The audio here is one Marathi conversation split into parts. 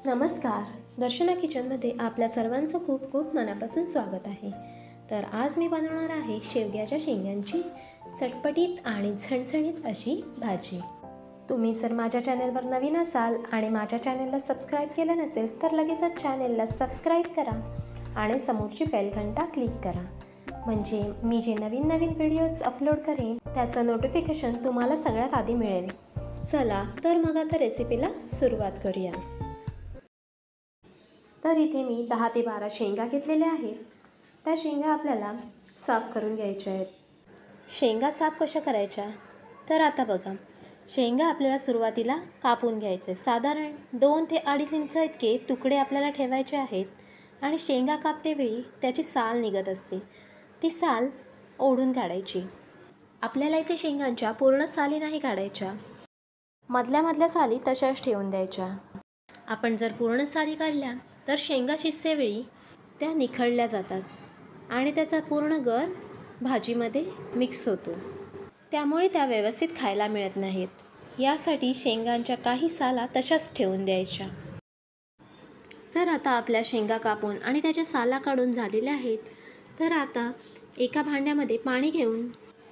नमस्कार. दर्शना किचनमध्ये आपल्या सर्वांचं खूप खूप मनापासून स्वागत आहे. तर आज मी बनवणार आहे शेवग्याच्या शेंगांची चटपटीत आणि झणझणीत अशी भाजी. तुम्ही जर माझ्या चॅनेलवर नवीन असाल आणि माझ्या चॅनेलला सबस्क्राईब केलं नसेल तर लगेचच चॅनेलला सबस्क्राईब करा आणि समोरची बेल घंटा क्लिक करा, म्हणजे मी जे नवीन नवीन व्हिडिओज अपलोड करेन त्याचं नोटिफिकेशन तुम्हाला सगळ्यात आधी मिळेल. चला तर मग आता रेसिपीला सुरुवात करूया. तर इथे मी 10 ते 12 शेंगा घेतलेल्या आहेत. त्या शेंगा आपल्याला साफ करून घ्यायच्या आहेत. शेंगा साफ कशा करायच्या तर आता बघा, शेंगा आपल्याला सुरुवातीला कापून घ्यायचे. साधारण 2 ते 2.5 इंच इतके तुकडे आपल्याला ठेवायचे आहेत आणि शेंगा कापतेवेळी त्याची साल निघत असते, ती साल ओढून काढायची. आपल्याला इथे शेंगांच्या पूर्ण साली नाही काढायच्या, मधल्या साली तशाच ठेवून द्यायच्या. आपण जर पूर्ण साली काढल्या तर शेंगा शिजतेवेळी त्या निखळल्या जातात आणि त्याचा पूर्ण गर भाजीमध्ये मिक्स होतो, त्यामुळे त्या व्यवस्थित खायला मिळत नाहीत. यासाठी शेंगांच्या काही साला तशाच ठेवून द्यायच्या. तर आता आपल्या शेंगा कापून आणि त्याच्या साला काढून झालेल्या आहेत. तर आता एका भांड्यामध्ये पाणी घेऊन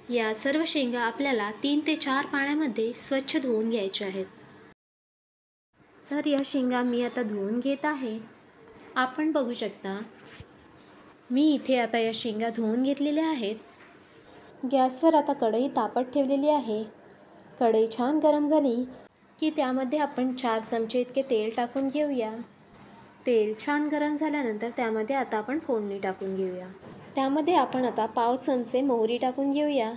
या सर्व शेंगा आपल्याला 3 ते 4 पाण्यामध्ये स्वच्छ धुवून घ्यायच्या आहेत. तर या शेंगा मी आता धुवून घेत आहे. आपण बघू शकता, मी इथे आता या शेंगा धुवून घेतलेल्या आहेत. गॅसवर आता कढई तापत ठेवलेली आहे. कढई छान गरम झाली की त्यामध्ये आपण 4 चमचे इतके तेल टाकून घेऊया. तेल छान गरम झाल्यानंतर त्यामध्ये आता आपण फोडणी टाकून घेऊया. त्यामध्ये आपण आता 1/2 चमचे मोहरी टाकून घेऊया.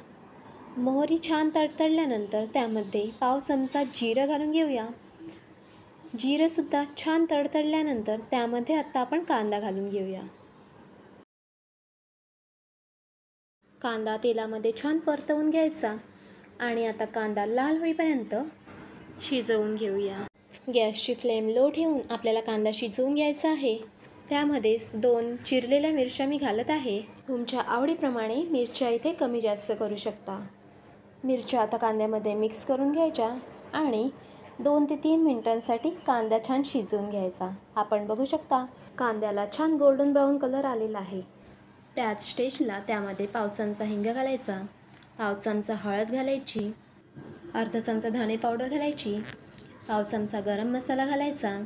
मोहरी छान तडतडल्यानंतर त्यामध्ये 1/2 चमचा जिरं घालून घेऊया. जिरंसुद्धा छान तडतडल्यानंतर त्यामध्ये आता आपण कांदा घालून घेऊया. कांदा तेलामध्ये छान परतवून घ्यायचा आणि आता कांदा लाल होईपर्यंत शिजवून घेऊया. गॅसची फ्लेम लो ठेवून आपल्याला कांदा शिजवून घ्यायचा आहे. त्यामध्येच 2 चिरलेल्या मिरच्या मी घालत आहे. तुमच्या आवडीप्रमाणे मिरच्या इथे कमी जास्त करू शकता. मिरच्या आता कांद्यामध्ये मिक्स करून घ्यायच्या आणि 2 ते 3 मिनिटांसाठी कांदा छान शिजवून घ्यायचा. आपण बघू शकता कांद्याला छान गोल्डन ब्राऊन कलर आलेला आहे. त्याच स्टेजला त्यामध्ये 1/2 चमचा हिंग घालायचा, 1/2 चमचा हळद घालायची, अर्धा चमचा धणे पावडर घालायची, 1/2 चमचा गरम मसाला घालायचा,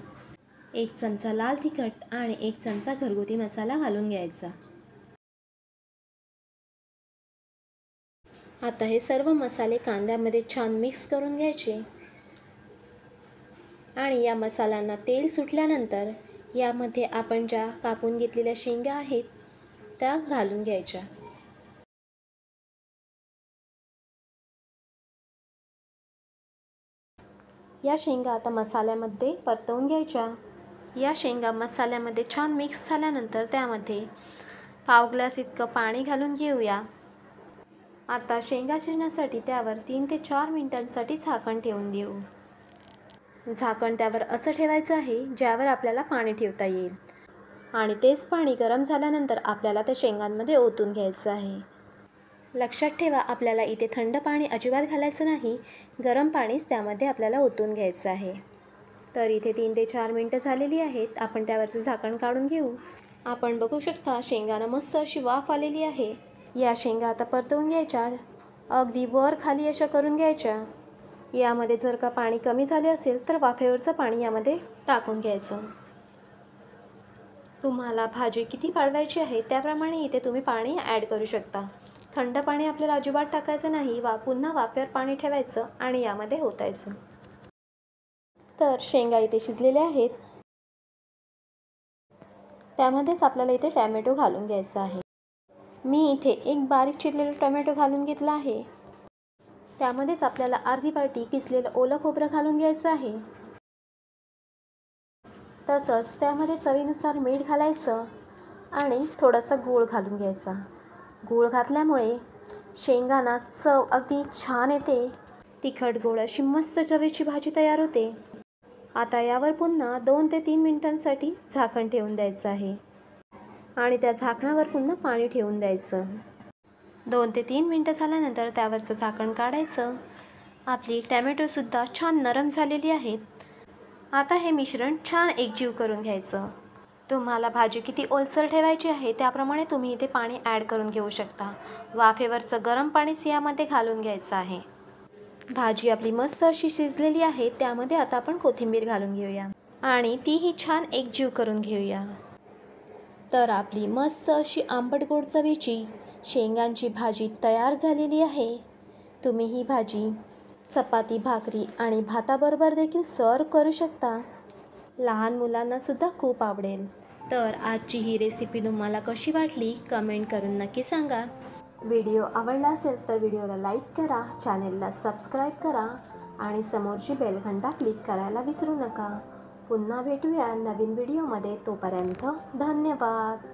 1 चमचा लाल तिखट आणि 1 चमचा घरगुती मसाला घालून घ्यायचा. आता हे सर्व मसाले कांद्यामध्ये छान मिक्स करून घ्यायचे आणि या मसाल्यांना तेल सुटल्यानंतर यामध्ये आपण ज्या कापून घेतलेल्या शेंगा आहेत त्या घालून घ्यायच्या. या शेंगा आता मसाल्यामध्ये परतवून घ्यायच्या. या शेंगा मसाल्यामध्ये छान मिक्स झाल्यानंतर त्यामध्ये 1/2 ग्लास इतकं पाणी घालून घेऊया. आता शेंगा शिजण्यासाठी त्यावर 3 ते 4 मिनिटांसाठी झाकण ठेवून देऊ. झाकण त्यावर असं ठेवायचं आहे ज्यावर आपल्याला पाणी ठेवता येईल आणि तेच पाणी गरम झाल्यानंतर आपल्याला त्या शेंगांमध्ये ओतून घ्यायचं आहे. लक्षात ठेवा, आपल्याला इथे थंड पाणी अजिबात घालायचं नाही, गरम पाणीच त्यामध्ये आपल्याला ओतून घ्यायचं आहे. तर इथे 3 ते 4 मिनटं झालेली आहेत. आपण त्यावरचं झाकण काढून घेऊ. आपण बघू शकता शेंगांना मस्त अशी वाफ आलेली आहे. या शेंगा आता परतवून घ्यायच्या, अगदी वर खाली अशा करून घ्यायच्या. यामध्ये जर का पाणी कमी झाले असेल तर वाफेवरचं पाणी यामध्ये टाकून घ्यायचं. तुम्हाला भाजी किती वाढवायची आहे त्याप्रमाणे इथे तुम्ही पाणी ॲड करू शकता. थंड पाणी आपल्याला अजिबात टाकायचं नाही, पुन्हा वाफेवर पाणी ठेवायचं आणि यामध्ये ओतायचं. तर शेंगा इथे शिजलेल्या आहेत. त्यामध्येच आपल्याला इथे टॅमॅटो घालून घ्यायचा आहे. मी इथे एक बारीक चिरलेला टोमॅटो घालून घेतला आहे. त्यामध्येच आपल्याला अर्धी वाटी किसलेलं ओलं खोबरं घालून घ्यायचं आहे. तसंच त्यामध्ये चवीनुसार मीठ घालायचं आणि थोडासा गूळ घालून घ्यायचा. गूळ घातल्यामुळे शेंगांना चव अगदी छान येते. तिखट गोड अशी मस्त चवीची भाजी तयार होते. आता यावर पुन्हा 2 ते 3 मिनिटांसाठी झाकण ठेवून द्यायचं आहे आणि त्या झाकणावर पुन्हा पाणी ठेवून द्यायचं. 2 ते 3 मिनटं झाल्यानंतर त्यावरचं झाकण काढायचं. आपली टॅमॅटोसुद्धा छान नरम झालेली आहेत. आता हे मिश्रण छान एकजीव करून घ्यायचं. तुम्हाला भाजी किती ओलसर ठेवायची आहे त्याप्रमाणे तुम्ही इथे पाणी ॲड करून घेऊ शकता. वाफेवरचं गरम पाणीच यामध्ये घालून घ्यायचं आहे. भाजी आपली मस्त अशी शिजलेली आहे. त्यामध्ये आता आपण कोथिंबीर घालून घेऊया आणि तीही छान एकजीव करून घेऊया. तर आपली मस्त अशी आंबट गोड चवीची शेंगांची भाजी तयार झालेली आहे. तुम्ही ही भाजी चपाती, भाकरी आणि भाताबरोबर देखील सर्व करू शकता. लहान मुलांनासुद्धा खूप आवडेल. तर आजची ही रेसिपी तुम्हाला कशी वाटली कमेंट करून नक्की सांगा. व्हिडिओ आवडला असेल तर व्हिडिओला लाईक करा, चॅनेलला सबस्क्राईब करा आणि समोरची बेलघंटा क्लिक करायला विसरू नका. पुन्हा भेटूया नवीन व्हिडिओमध्ये. तोपर्यंत धन्यवाद.